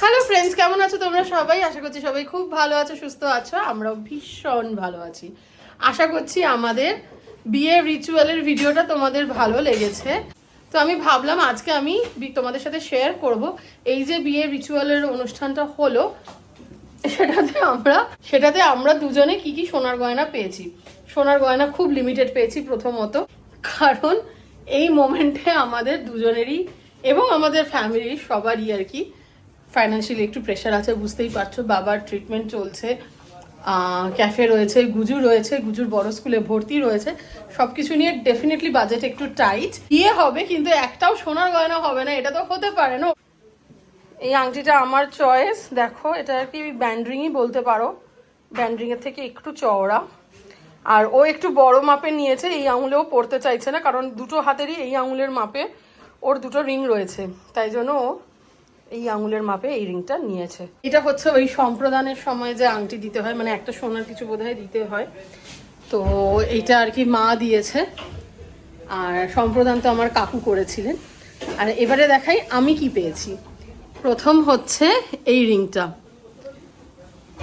Hello friends, কেমন আছো তোমরা সবাই? আশা করছি সবাই খুব ভালো আছো, সুস্থ আছো। আমরাও ভীষণ ভালো আছি। আশা করছি আমাদের বিয়ের রিচুয়ালের ভিডিওটা তোমাদের ভালো লেগেছে। তো আমি ভাবলাম আজকে আমি তোমাদের সাথে শেয়ার করব এই যে বিয়ের রিচুয়ালের অনুষ্ঠানটা হলো, সেটাতে আমরা দুজনে কি কি সোনার গয়না পেয়েছি। সোনার গয়না খুব লিমিটেড পেয়েছি প্রথমত, কারণ এই মোমেন্টে আমাদের দুজনেরই এবং আমাদের ফ্যামিলির সবারই আর কি ফাইন্যান্সিয়ালি একটু প্রেশার আছে, বুঝতেই পারছো। বাবার ট্রিটমেন্ট চলছে, ক্যাফে রয়েছে, গুজুর বড় স্কুলে ভর্তি রয়েছে, সবকিছু নিয়ে ডেফিনেটলি বাজেট একটু টাইট। বিয়ে হবে কিন্তু একটাও সোনার গয়না হবে না, এটা তো হতে পারে না। এই আংটিটা আমার চয়েস, দেখো এটা আর কি ব্যান্ডরিংই বলতে পারো, ব্যান্ডরিংয়ের থেকে একটু চওড়া। আর ও একটু বড় মাপে নিয়েছে, এই আঙুলেও পরতে চাইছে না, কারণ দুটো হাতেরই এই আঙুলের মাপে ওর দুটো রিং রয়েছে, তাই জন্য ও এই আঙুলের মাপে এই রিংটা নিয়েছে। এটা হচ্ছে ওই সম্প্রদানের সময় যে আংটি দিতে হয়, মানে একটা সোনার কিছু বোধহয় দিতে হয়, তো এইটা আর কি মা দিয়েছে। আর সম্প্রদান তো আমার কাকু করেছিলেন। আর এবারে দেখাই আমি কি পেয়েছি। প্রথম হচ্ছে এই রিংটা।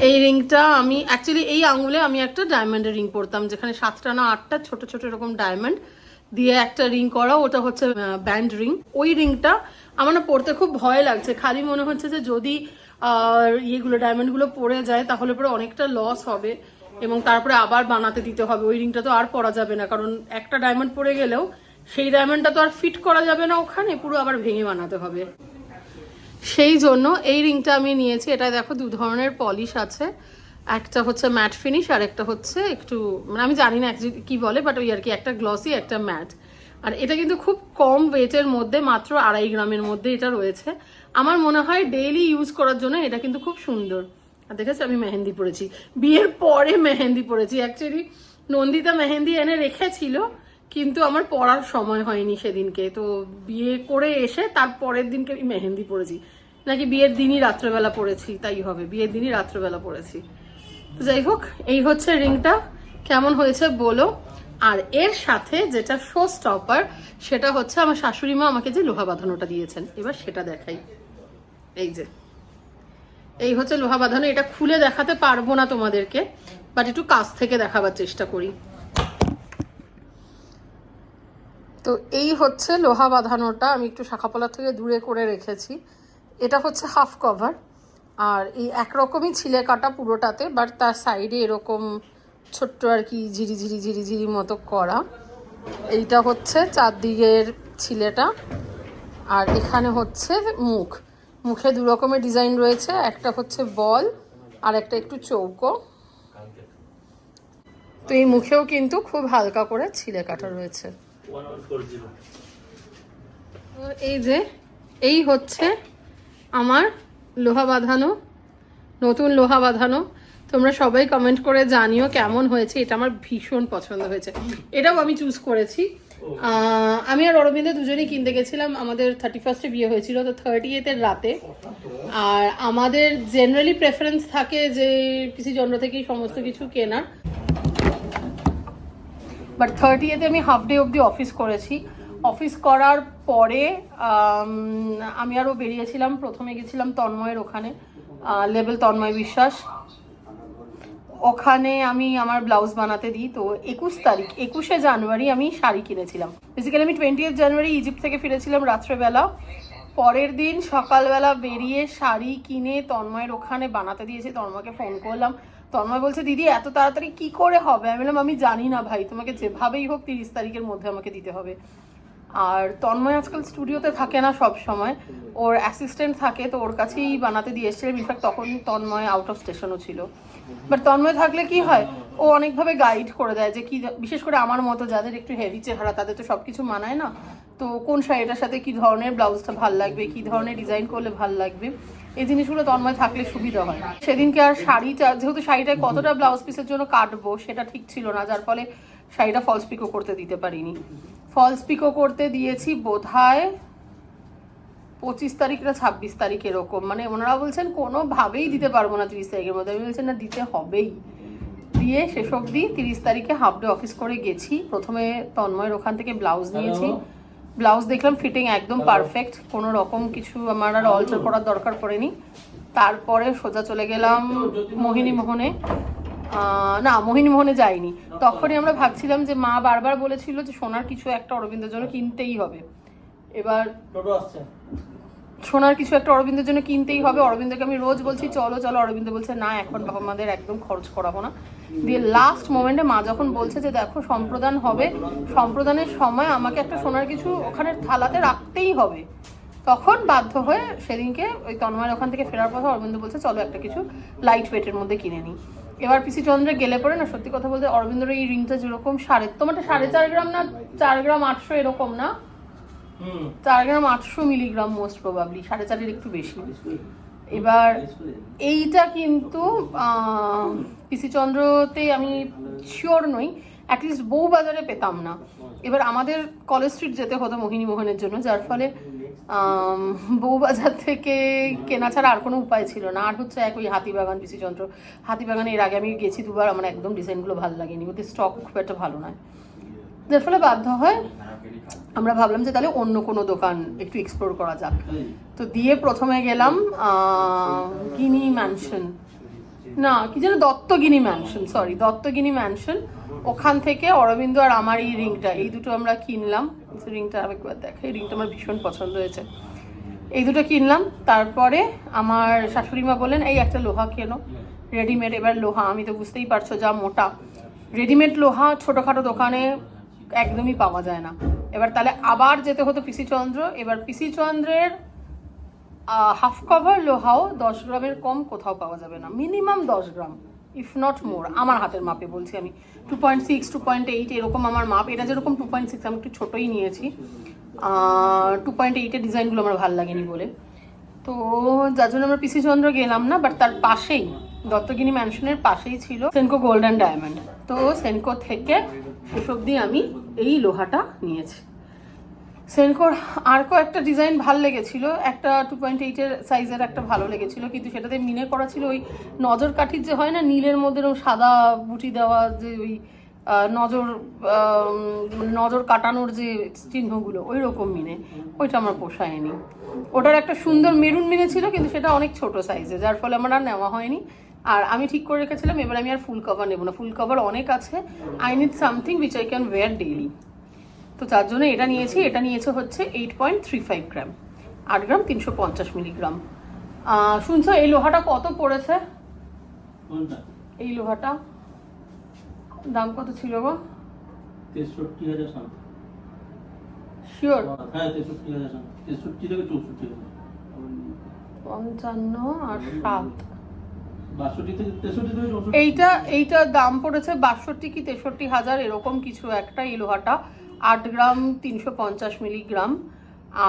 এই রিংটা আমি অ্যাকচুয়ালি এই আঙুলে আমি একটা ডায়মন্ডের রিং পরতাম, যেখানে 7টা না 8টা ছোট ছোট এরকম ডায়মন্ড দিয়ে একটা রিং করা, ওটা হচ্ছে ব্যান্ড রিং। ওই রিংটা আমার না পরতে খুব ভয় লাগছে, খালি মনে হচ্ছে যে যদি ইয়েগুলো ডায়মন্ডগুলো পড়ে যায় তাহলে পরে অনেকটা লস হবে এবং তারপরে আবার বানাতে দিতে হবে। ওই রিংটা তো আর পরা যাবে না, কারণ একটা ডায়মন্ড পড়ে গেলেও সেই ডায়মন্ডটা তো আর ফিট করা যাবে না ওখানে, পুরো আবার ভেঙে বানাতে হবে। সেই জন্য এই রিংটা আমি নিয়েছি। এটা দেখো দু ধরনের পলিশ আছে, একটা হচ্ছে ম্যাট ফিনিশ আর একটা হচ্ছে একটু, মানে আমি জানি না কি বলে, বাট ওই আর কি, একটা গ্লসি একটা ম্যাট। আর এটা কিন্তু খুব কম ওয়েটের মধ্যে, মাত্র 2.5 গ্রামের মধ্যে এটা রয়েছে। আমার মনে হয় ডেইলি ইউজ করার জন্য এটা কিন্তু খুব সুন্দর। আর দেখেছি আমি মেহেন্দি পরেছি, বিয়ের পরে মেহেন্দি পরেছি। অ্যাকচুয়ালি নন্দিতা মেহেন্দি এনে রেখেছিল, কিন্তু আমার পড়ার সময় হয়নি সেদিনকে, তো বিয়ে করে এসে তার পরের দিনকে আমি মেহেন্দি পরেছি, নাকি বিয়ের দিনই রাত্রেবেলা পরেছি, তাই হবে, বিয়ের দিনই রাত্রেবেলা পরেছি। তো যাই হোক, এই হচ্ছে রিংটা, কেমন হয়েছে বলো। আর এর সাথে যেটা শো স্টপার, সেটা হচ্ছে আমার শাশুড়ি মা আমাকে যে লোহা বাঁধানোটা দিয়েছেন, এবার সেটা দেখাই। এই যে এই হচ্ছে লোহা বাঁধানো, এটা খুলে দেখাতে পারবো না তোমাদেরকে, বাট একটু কাছ থেকে দেখাবার চেষ্টা করি। তো এই হচ্ছে লোহা বাঁধানোটা, আমি একটু শাখাপলা থেকে দূরে করে রেখেছি। এটা হচ্ছে হাফ কভার, আর এই একরকমই ছিলে কাটা পুরোটাতে, বাট তার সাইডে এরকম ছোট্ট আর কি ঝিরি মতো করা। এইটা হচ্ছে চারদিকের ছিলেটা, আর এখানে হচ্ছে মুখে 2 রকমের ডিজাইন রয়েছে, একটা হচ্ছে বল আর একটা একটু চৌকো। তো এই মুখেও কিন্তু খুব হালকা করে ছিলে কাটা রয়েছে। এই যে এই হচ্ছে আমার লোহা বাঁধানো, নতুন লোহা বাঁধানো। তোমরা সবাই কমেন্ট করে জানিও কেমন হয়েছে। এটা আমার ভীষণ পছন্দ হয়েছে, এটাও আমি চুজ করেছি। আমি আর অরবিন্দ দুজনেই কিনতে গেছিলাম, আমাদের 31 বিয়ে হয়েছিল, তো 30th রাতে। আর আমাদের জেনারেলি প্রেফারেন্স থাকে যে কিছু জন্য থেকেই সমস্ত কিছু কেনার, বাট 30th আমি হাফ ডে অবধি অফিস করেছি। অফিস করার পরে আমি আরও বেরিয়েছিলাম। প্রথমে গেছিলাম তন্ময়ের ওখানে, লেবেল তন্ময় বিশ্বাস, ওখানে আমি আমার ব্লাউজ বানাতে দিই। তো 21শে জানুয়ারি আমি শাড়ি কিনেছিলাম। বেসিক্যালি আমি 20th জানুয়ারি ইজিপ্ট থেকে ফিরেছিলাম রাত্রেবেলা। পরের দিন সকালবেলা বেরিয়ে শাড়ি কিনে তন্ময়ের ওখানে বানাতে দিয়েছি। তন্ময়কে ফোন করলাম, তন্ময় বলছে দিদি এত তাড়াতাড়ি কি করে হবে? আমি বললাম আমি জানি না ভাই, তোমাকে যেভাবেই হোক 30 তারিখের মধ্যে আমাকে দিতে হবে। আর তন্ময় আজকাল স্টুডিওতে থাকে না সব সময়, ওর অ্যাসিস্ট্যান্ট থাকে, তো ওর কাছেই বানাতে দিয়ে এসেছিলাম। ইনফ্যাক্ট তখন তন্ময় আউট অফ স্টেশনও ছিল। বাট তন্ময় থাকলে কি হয়, ও অনেকভাবে গাইড করে দেয় যে কি, বিশেষ করে আমার মতো যাদের একটু হেভি চেহারা, তাদের তো সবকিছু মানায় না। তো কোন শাড়িটার সাথে কি ধরনের ব্লাউজটা ভাল লাগবে, কি ধরনের ডিজাইন করলে ভাল লাগবে, এই জিনিসগুলো তন্ময় থাকলে সুবিধা হয়। সেদিনকে আর শাড়িটা, যেহেতু শাড়িটায় কতটা ব্লাউজ পিসের জন্য কাটবো সেটা ঠিক ছিল না, যার ফলে শাড়িটা ফলস পিকো করতে দিতে পারিনি। ফলস পিকো করতে দিয়েছি বোধহয় 25 তারিখ না 26 তারিখ এরকম, মানে ওনারা বলছেন কোনোভাবেই দিতে পারবো না 30 তারিখের মধ্যে। আমি বলছেন না, দিতে হবেই। দিয়ে শেষ অবধি 30 তারিখে হাফ ডে অফিস করে গেছি। প্রথমে তন্ময়ের ওখান থেকে ব্লাউজ নিয়েছি, ব্লাউজ দেখলাম ফিটিং একদম পারফেক্ট, কোনো রকম কিছু আমার আর অল্টার করার দরকার পড়েনি। তারপরে সোজা চলে গেলাম মোহিনীমোহনে। না, মোহিনীমোহনে যাইনি। তখনই আমরা ভাবছিলাম যে মা বারবার বলেছিল যে সোনার কিছু একটা অরবিন্দের জন্য কিনতেই হবে। এবার সোনার কিছু একটা অরবিন্দের জন্য কিনতেই হবে। অরবিন্দকে আমি রোজ বলছি চলো চলো, অরবিন্দ বলছে না এখন আমাদের একদম খরচ করাবো না। দিয়ে লাস্ট মোমেন্টে মা যখন বলছে যে দেখো সম্প্রদান হবে, সম্প্রদানের সময় আমাকে একটা সোনার কিছু ওখানে থালাতে রাখতেই হবে, তখন বাধ্য হয়ে সেদিনকে ওই তন্ময়ের ওখান থেকে ফেরার পথে অরবিন্দ বলছে চলো একটা কিছু লাইট ওয়েটের মধ্যে কিনে নিই। এবার পিসি চন্দ্রে গেলে পরে না, সত্যি কথা বলতে অরবিন্দর এই রিংটা যেরকম তোমারটা 4.5 গ্রাম না 4 গ্রাম 800 এরকম না, 4 গ্রাম 800 মিলিগ্রাম মোস্ট প্রবাবলি, 4.5-এর একটু বেশি। এবার এইটা কিন্তু পিসি চন্দ্রতে আমি শিওর নই, অ্যাটলিস্ট বউবাজারে পেতাম না। এবার আমাদের কলেজ স্ট্রিট যেতে হতো মোহিনীমোহনের জন্য, যার ফলে বউবাজার থেকে কেনা ছাড়া আর কোনো উপায় ছিল না। আর হচ্ছে ওই হাতিবাগান, পিসি চন্দ্র হাতিবাগানে এর আগে আমি গেছি 2বার, আমার একদম ডিজাইনগুলো ভালো লাগেনি, ওদের স্টক খুব একটা ভালো নয়, যার ফলে বাধ্য হয় আমরা ভাবলাম যে তাহলে অন্য কোনো দোকান একটু এক্সপ্লোর করা যাক। তো দিয়ে প্রথমে গেলাম গিনি ম্যানশন, না কি যেন দত্তগিনি ম্যানশন, সরি দত্তগিনি ম্যানশন। ওখান থেকে অরবিন্দ আর আমার এই রিংটা, এই দুটো আমরা কিনলাম। রিংটা আরেকবার দেখা, এই রিংটা আমার ভীষণ পছন্দ হয়েছে, এই দুটো কিনলাম। তারপরে আমার শাশুড়ি মা বললেন এই একটা লোহা কেনো রেডিমেড। এবার লোহা আমি তো বুঝতেই পারছো যা মোটা, রেডিমেড লোহা ছোটোখাটো দোকানে একদমই পাওয়া যায় না। এবার তাহলে আবার যেতে হতো পিসি চন্দ্র। এবার পিসি চন্দ্রের হাফ কভার লোহাও 10 গ্রামের কম কোথাও পাওয়া যাবে না, minimum 10 gram if not more, আমার হাতের মাপে বলছি আমি। 2.6 2.8 এরকম আমার মাপ। এটা যেরকম 2.6, আমি একটু ছোটোই নিয়েছি। 2.8-এর ডিজাইনগুলো আমার ভালো লাগেনি বলে, তো যার জন্য আমরা পিসি চন্দ্র গেলাম না। বাট তার পাশেই দত্তগিনি ম্যানশনের পাশেই ছিল সেনকো গোল্ড অ্যান্ড ডায়মন্ড। তো সেনকো থেকে শেষ অবধি আমি এই লোহাটা নিয়েছি। সেনকোর আর কয়েকটা ডিজাইন ভালো লেগেছিল, একটা 2.8-এর সাইজের একটা ভালো লেগেছিল, কিন্তু সেটাতে মিনে করা ছিল ওই নজর কাঠির যে হয় না নীলের মধ্যে সাদা বুটি দেওয়া, যে ওই নজর কাটানোর যে চিহ্নগুলো ওই রকম মিনে, ওইটা আমার পোষায়নি। ওটার একটা সুন্দর মেরুন মিনে ছিল, কিন্তু সেটা অনেক ছোট সাইজে, যার ফলে আমার আর নেওয়া হয়নি। আর আমি ঠিক করে রেখেছিলাম এবার আমি আর ফুল কভার নেবো না, ফুল কভার অনেক আছে, I need something which I can wear daily. তো তার জন্য এটা নিয়েছি। এটা নিয়েছে হচ্ছে 8.35 গ্রাম, 8 গ্রাম 350 মিলিগ্রাম। শুনছো এই লোহাটা কত পড়েছে? এই লোহাটা দাম কত ছিল গো? 63,000 শিওর? হ্যাঁ 63,000, 63 থেকে 64,000, 55 আর 7, 62 থেকে 63 থেকে 64। এইটা দাম পড়েছে 62 কি 63,000 এরকম কিছু একটা। এই লোহাটা 8 গ্রাম 350 মিলিগ্রাম।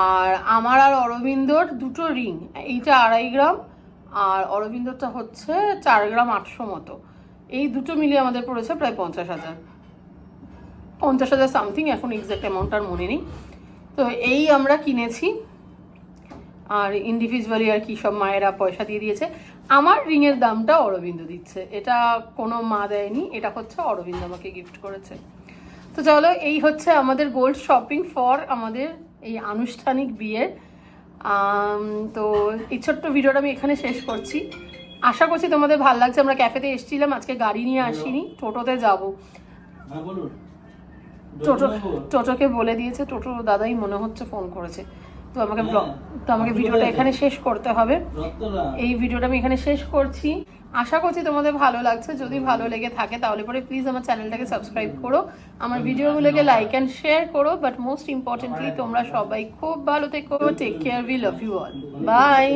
আর আমার আর অরবিন্দর দুটো রিং, এইটা 2.5 গ্রাম আর অরবিন্দরটা হচ্ছে 4 গ্রাম 800 মতো, এই দুটো মিলিয়ে আমাদের পড়েছে প্রায় 50,000 সামথিং, এখন এক্সাক্ট অ্যামাউন্ট আর মনে নেই। তো এই আমরা কিনেছি, আর ইন্ডিভিজুয়ালি আর কি সব মায়েরা পয়সা দিয়ে দিয়েছে। আমার রিংয়ের দামটা অরবিন্দ দিচ্ছে, এটা কোনো মা দেয়নি, এটা হচ্ছে অরবিন্দ আমাকে গিফট করেছে। তো চলো, এই হচ্ছে আমাদের গোল্ড শপিং ফর আমাদের এই আনুষ্ঠানিক বিয়ের। তো এই ছোট্ট ভিডিওটা আমি এখানে শেষ করছি, আশা করছি তোমাদের ভালো লাগছে। আমরা ক্যাফেতে এসেছিলাম, আজকে গাড়ি নিয়ে আসিনি, টোটোতে যাবো। টোটোকে বলে দিয়েছে, টোটো দাদাই মনে হচ্ছে ফোন করেছে। তো আমাকে ভিডিওটা এখানে শেষ করতে হবে। এই ভিডিওটা আমি এখানে শেষ করছি, আশা করছি তোমাদের ভালো লাগছে। যদি ভালো লেগে থাকে তাহলে পরে প্লিজ আমার চ্যানেলটাকে সাবস্ক্রাইব করো, আমার ভিডিওগুলোকে লাইক অ্যান্ড শেয়ার করো। বাট মোস্ট ইম্পর্টেন্টলি তোমরা সবাই খুব ভালো থেকো, take care, we love you all, by.